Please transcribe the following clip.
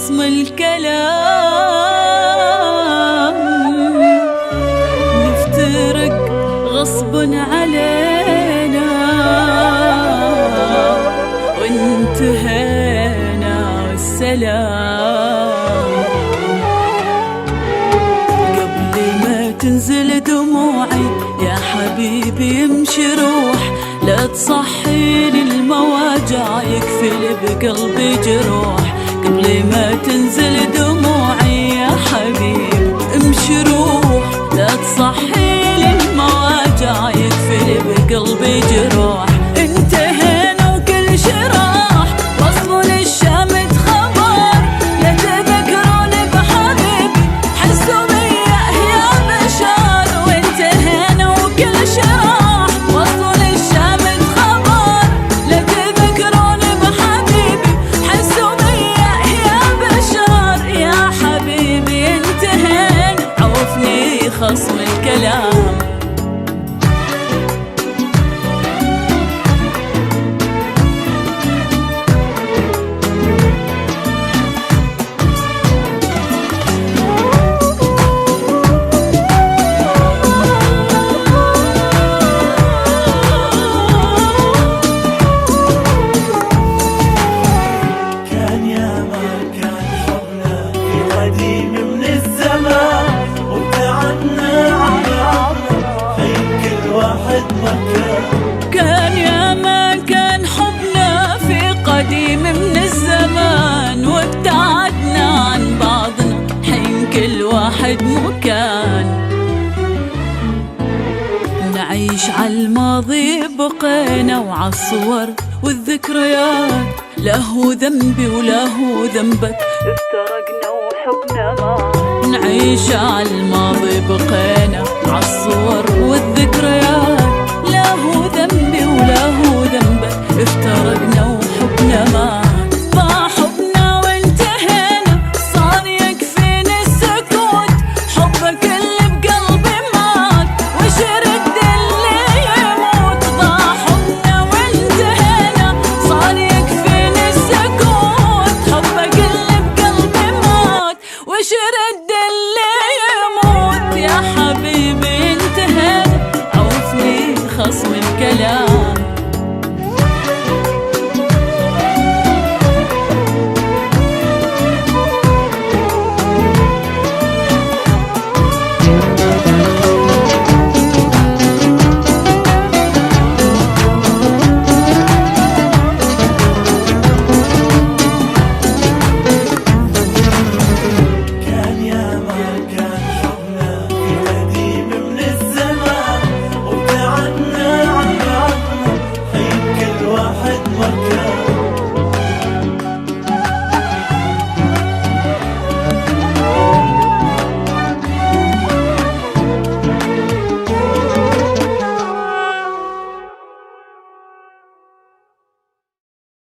خصم الكلام، نفترق غصب علينا وانتهينا والسلام. قبل ما تنزل دموعي يا حبيبي امشي روح، لا تصحيني المواجع يكفل بقلبي جروح. قبل ما تنزل دموعي يا حبيبي امشي روح، لا تصحيني المواجع يكفل بقلبي جروح. انتهينا وكل شي راح، وصلوا للشامت خبر، لا تذكروني بحبيبي حسوا بيا يا بشر. وانتهينا وكل شي راح، وصلوا للشامت خبر، لا تذكروني بحبيبي حسوا بيا يا بشر. يا حبيبي انتهينا عوفني خصم الكلام. كان يا ما كان حبنا في قديم من الزمان، وابتعدنا عن بعضنا حين كل واحد مكان. نعيش عالماضي بقينا وعالصور والذكريات، لا هو ذنبي ولا هو ذنبك، افترقنا وحبنا ما. نعيش عالماضي بقينا وعالصور